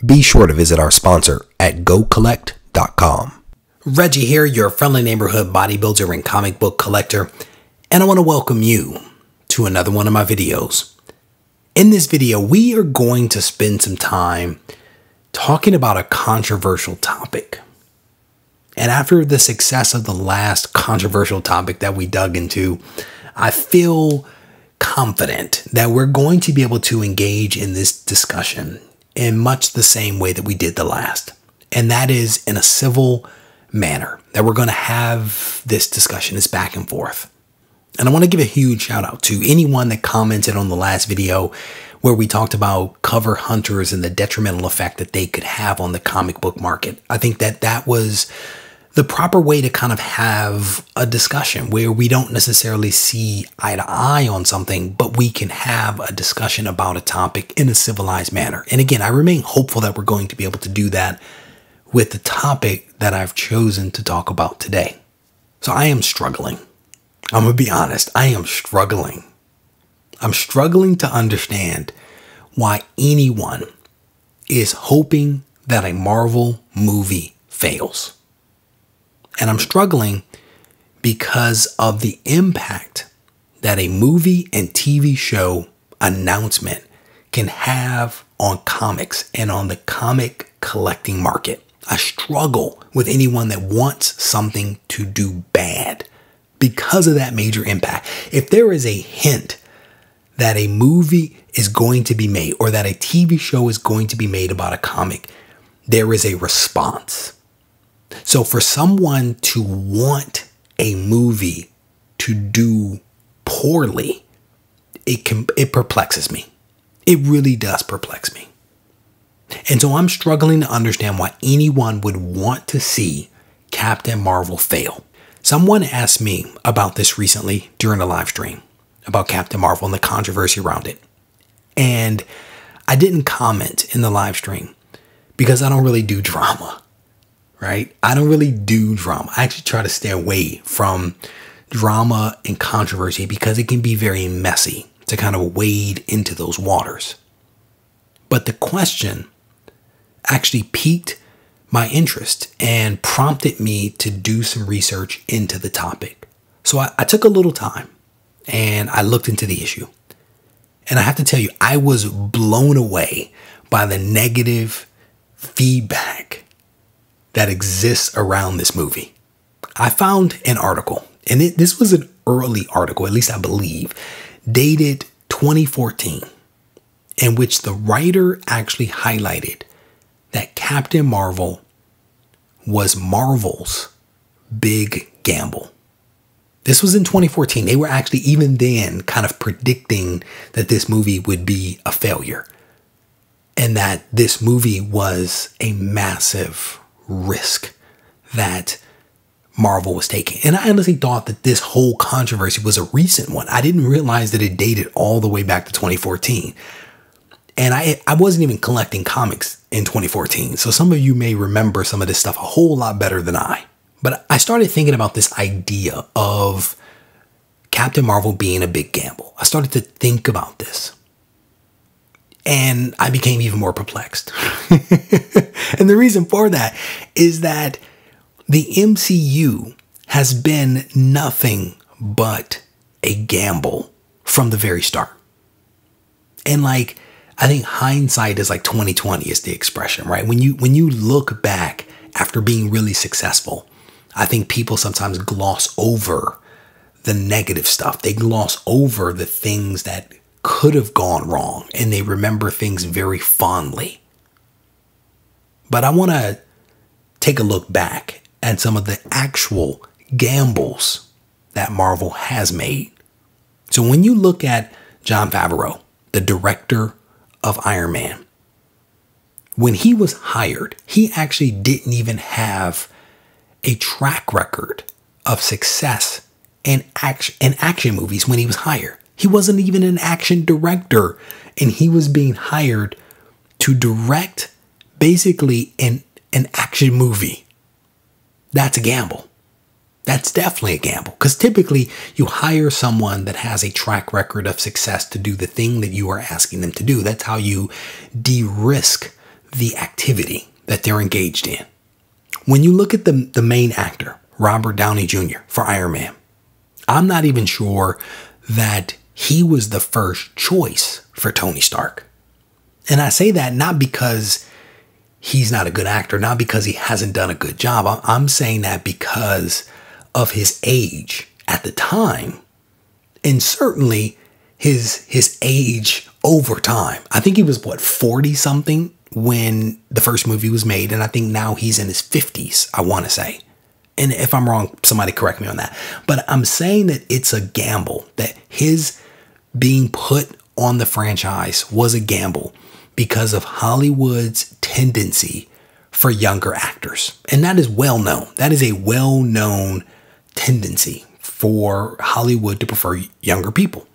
be sure to visit our sponsor at REGIECOLLECTS.com. Reggie here, your friendly neighborhood bodybuilder and comic book collector, and I want to welcome you to another one of my videos. In this video, we are going to spend some time talking about a controversial topic. And after the success of the last controversial topic that we dug into, I feel confident that we're going to be able to engage in this discussion in much the same way that we did the last. And that is in a civil manner, that we're going to have this discussion, this back and forth. And I want to give a huge shout out to anyone that commented on the last video where we talked about cover hunters and the detrimental effect that they could have on the comic book market. I think that that was the proper way to kind of have a discussion where we don't necessarily see eye to eye on something, but we can have a discussion about a topic in a civilized manner. And again, I remain hopeful that we're going to be able to do that with the topic that I've chosen to talk about today. So I am struggling. I'm going to be honest. I am struggling. I'm struggling to understand why anyone is hoping that a Marvel movie fails. And I'm struggling because of the impact that a movie and TV show announcement can have on comics and on the comic collecting market. I struggle with anyone that wants something to do bad because of that major impact. If there is a hint that a movie is going to be made or that a TV show is going to be made about a comic, there is a response. So for someone to want a movie to do poorly, it perplexes me. It really does perplex me. And so I'm struggling to understand why anyone would want to see Captain Marvel fail. Someone asked me about this recently during a live stream about Captain Marvel and the controversy around it. And I didn't comment in the live stream because I don't really do drama, right? I don't really do drama. I actually try to stay away from drama and controversy because it can be very messy to kind of wade into those waters. But the question actually piqued my interest and prompted me to do some research into the topic. So I took a little time and I looked into the issue. And I have to tell you, I was blown away by the negative feedback that exists around this movie. I found an article, and this was an early article, at least I believe, dated 2014, in which the writer actually highlighted that Captain Marvel was Marvel's big gamble. This was in 2014. They were actually even then kind of predicting that this movie would be a failure and that this movie was a massive risk that Marvel was taking. And I honestly thought that this whole controversy was a recent one. I didn't realize that it dated all the way back to 2014. And I wasn't even collecting comics in 2014. So some of you may remember some of this stuff a whole lot better than I. But I started thinking about this idea of Captain Marvel being a big gamble. I started to think about this. And I became even more perplexed. And the reason for that is that the MCU has been nothing but a gamble from the very start. And I think hindsight is like 2020 is the expression, right? When you look back after being really successful, I think people sometimes gloss over the negative stuff. They gloss over the things that could have gone wrong, and they remember things very fondly. But I want to take a look back at some of the actual gambles that Marvel has made. So when you look at Jon Favreau, the director of Iron Man, when he was hired, he actually didn't even have a track record of success in action movies when he was hired. He wasn't even an action director, and he was being hired to direct basically an action movie. That's a gamble. That's definitely a gamble, because typically you hire someone that has a track record of success to do the thing that you are asking them to do. That's how you de-risk the activity that they're engaged in. When you look at the main actor, Robert Downey Jr. for Iron Man, I'm not even sure that he was the first choice for Tony Stark. And I say that not because he's not a good actor, not because he hasn't done a good job. I'm saying that because of his age at the time, and certainly his age over time. I think he was, 40 something when the first movie was made. And I think now he's in his 50s, I want to say. And if I'm wrong, somebody correct me on that. But I'm saying that it's a gamble, that his being put on the franchise was a gamble because of Hollywood's tendency for younger actors. And that is well known. That is a well-known tendency for Hollywood to prefer younger people.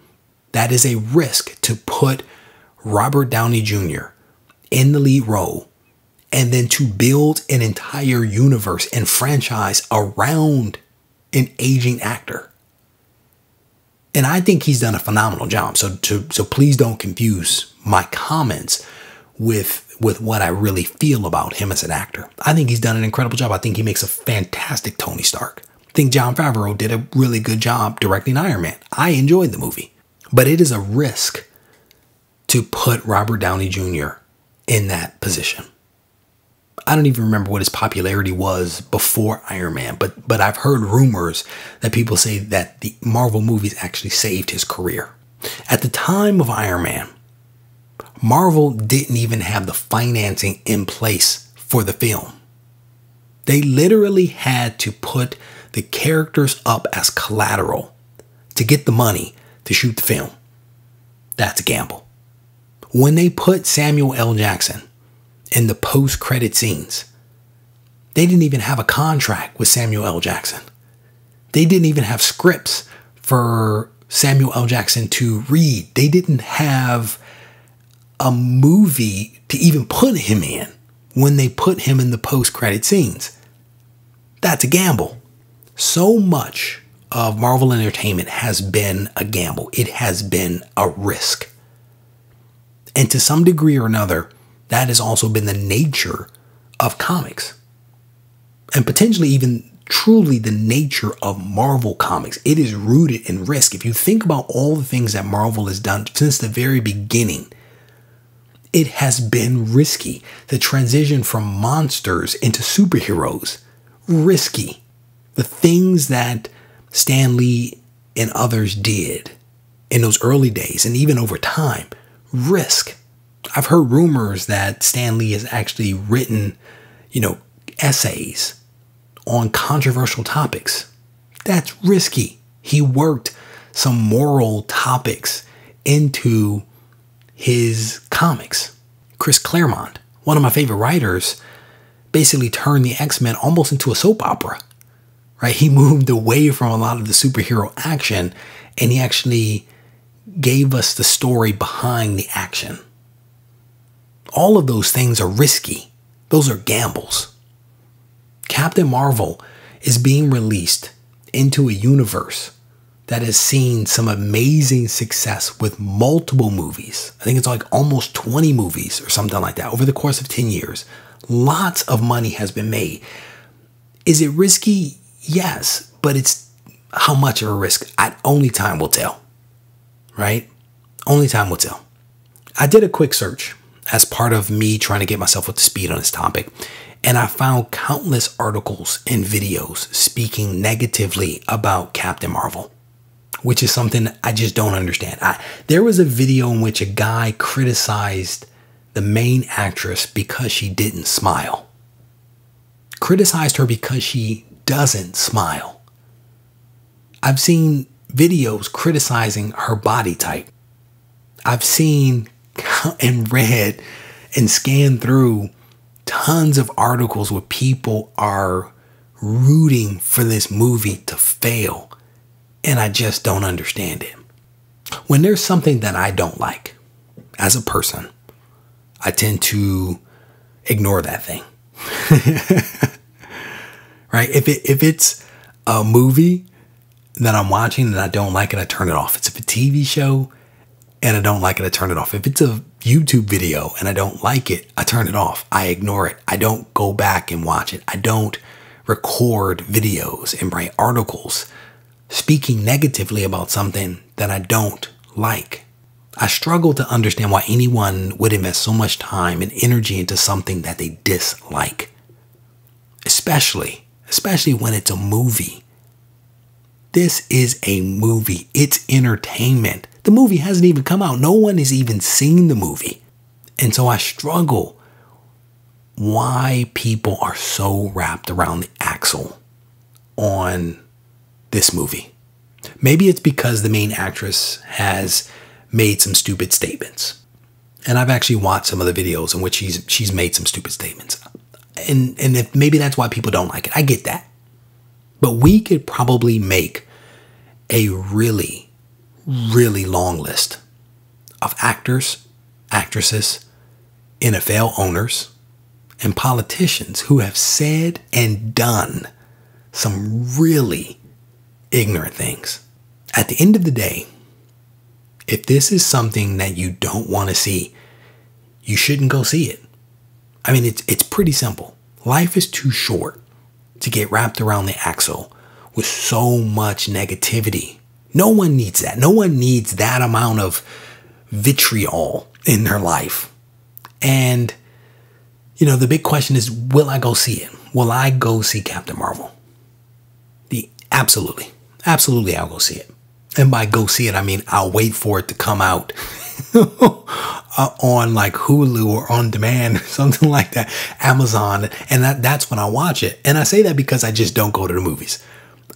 That is a risk to put Robert Downey Jr. in the lead role and then to build an entire universe and franchise around an aging actor. And I think he's done a phenomenal job. So please don't confuse my comments with what I really feel about him as an actor. I think he's done an incredible job. I think he makes a fantastic Tony Stark. I think Jon Favreau did a really good job directing Iron Man. I enjoyed the movie. But it is a risk to put Robert Downey Jr. in that position. I don't even remember what his popularity was before Iron Man, but I've heard rumors that people say that the Marvel movies actually saved his career. At the time of Iron Man, Marvel didn't even have the financing in place for the film. They literally had to put the characters up as collateral to get the money to shoot the film. That's a gamble. When they put Samuel L. Jackson in the post-credit scenes, they didn't even have a contract with Samuel L. Jackson. They didn't even have scripts for Samuel L. Jackson to read. They didn't have a movie to even put him in when they put him in the post-credit scenes. That's a gamble. So much of Marvel Entertainment has been a gamble. It has been a risk. And to some degree or another, that has also been the nature of comics. And potentially even truly the nature of Marvel comics. It is rooted in risk. If you think about all the things that Marvel has done since the very beginning, it has been risky. The transition from monsters into superheroes, risky. The things that Stan Lee and others did in those early days and even over time, risk. I've heard rumors that Stan Lee has actually written, essays on controversial topics. That's risky. He worked some moral topics into his comics. Chris Claremont, one of my favorite writers, basically turned the X-Men almost into a soap opera. Right? He moved away from a lot of the superhero action and he actually gave us the story behind the action. All of those things are risky. Those are gambles. Captain Marvel is being released into a universe that has seen some amazing success with multiple movies. I think it's like almost 20 movies or something like that over the course of 10 years. Lots of money has been made. Is it risky? Yes, but it's how much of a risk? Only time will tell, right? Only time will tell. I did a quick search as part of me trying to get myself up to speed on this topic, and I found countless articles and videos speaking negatively about Captain Marvel, which is something I just don't understand. There was a video in which a guy criticized the main actress because she didn't smile. Criticized her because she doesn't smile. I've seen videos criticizing her body type. I've seen and read and scanned through tons of articles where people are rooting for this movie to fail. And I just don't understand it. When there's something that I don't like as a person, I tend to ignore that thing. Right? If it's a movie that I'm watching and I don't like it, I turn it off. If it's a TV show and I don't like it, I turn it off. If it's a YouTube video and I don't like it, I turn it off. I ignore it. I don't go back and watch it. I don't record videos and write articles speaking negatively about something that I don't like. I struggle to understand why anyone would invest so much time and energy into something that they dislike. Especially when it's a movie. This is a movie. It's entertainment. The movie hasn't even come out. No one has even seen the movie. And so I struggle why people are so wrapped around the axle on this movie. Maybe it's because the main actress has made some stupid statements. And I've actually watched some of the videos in which she's made some stupid statements. And if maybe that's why people don't like it. I get that. But we could probably make a really, really long list of actors, actresses, NFL owners, and politicians who have said and done some really ignorant things. At the end of the day, if this is something that you don't want to see, you shouldn't go see it. I mean, it's pretty simple. Life is too short to get wrapped around the axle with so much negativity. No one needs that. No one needs that amount of vitriol in their life. And, you know, the big question is, will I go see it? Will I go see Captain Marvel? Absolutely. Absolutely, I'll go see it. And by go see it, I mean, I'll wait for it to come out on like Hulu or on demand, something like that, Amazon. And that's when I watch it. And I say that because I just don't go to the movies.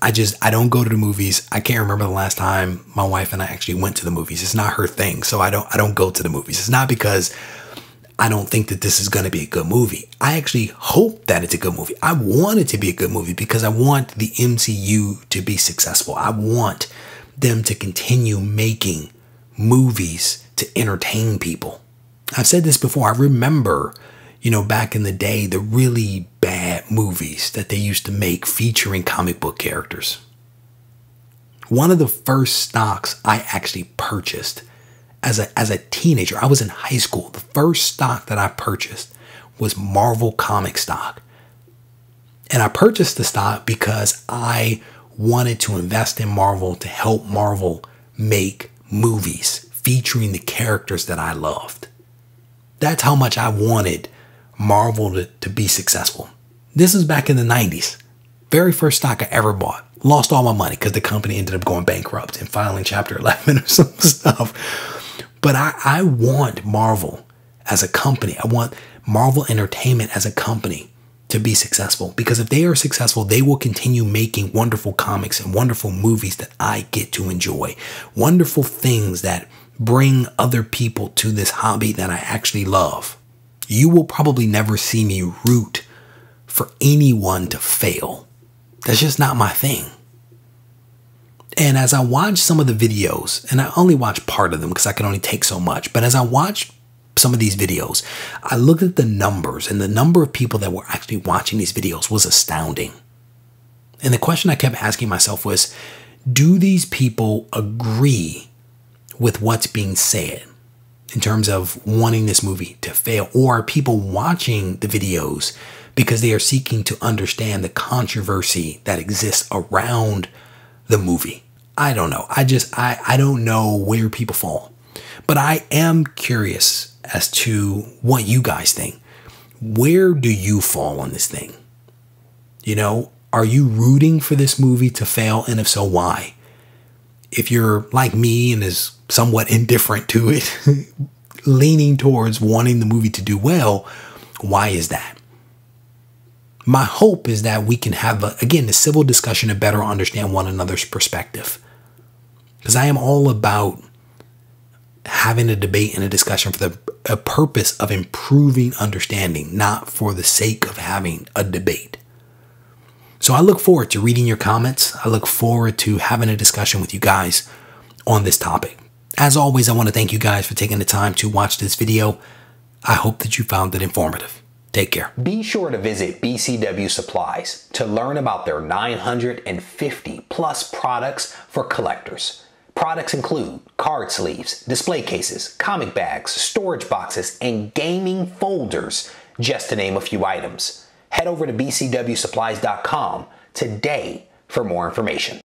I don't go to the movies. I can't remember the last time my wife and I actually went to the movies. It's not her thing. So I don't go to the movies. It's not because I don't think that this is going to be a good movie. I actually hope that it's a good movie. I want it to be a good movie because I want the MCU to be successful. I want them to continue making movies to entertain people. I've said this before. I remember, you know, back in the day, the really bad movies that they used to make featuring comic book characters. One of the first stocks I actually purchased as a teenager, I was in high school. The first stock that I purchased was Marvel comic stock. And I purchased the stock because I wanted to invest in Marvel to help Marvel make movies featuring the characters that I loved. That's how much I wanted Marvel to be successful. This was back in the 90s. Very first stock I ever bought. Lost all my money because the company ended up going bankrupt and filing Chapter 11 or some stuff. But I want Marvel as a company. I want Marvel Entertainment as a company to be successful, because if they are successful, they will continue making wonderful comics and wonderful movies that I get to enjoy. Wonderful things that bring other people to this hobby that I actually love. You will probably never see me root for anyone to fail. That's just not my thing. And as I watch some of the videos, and I only watch part of them because I can only take so much, but as I watch some of these videos, I looked at the numbers, and the number of people that were actually watching these videos was astounding. And the question I kept asking myself was, do these people agree with what's being said in terms of wanting this movie to fail? Or are people watching the videos because they are seeking to understand the controversy that exists around the movie? I don't know. I don't know where people fall. But I am curious as to what you guys think. Where do you fall on this thing? You know, are you rooting for this movie to fail? And if so, why? If you're like me and is somewhat indifferent to it, leaning towards wanting the movie to do well, why is that? My hope is that we can have, again, a civil discussion to better understand one another's perspective. Because I am all about having a debate and a discussion for a purpose of improving understanding, not for the sake of having a debate. So I look forward to reading your comments. I look forward to having a discussion with you guys on this topic. As always, I want to thank you guys for taking the time to watch this video. I hope that you found it informative. Take care. Be sure to visit BCW Supplies to learn about their 950 plus products for collectors. Products include card sleeves, display cases, comic bags, storage boxes, and gaming folders, just to name a few items. Head over to bcwsupplies.com today for more information.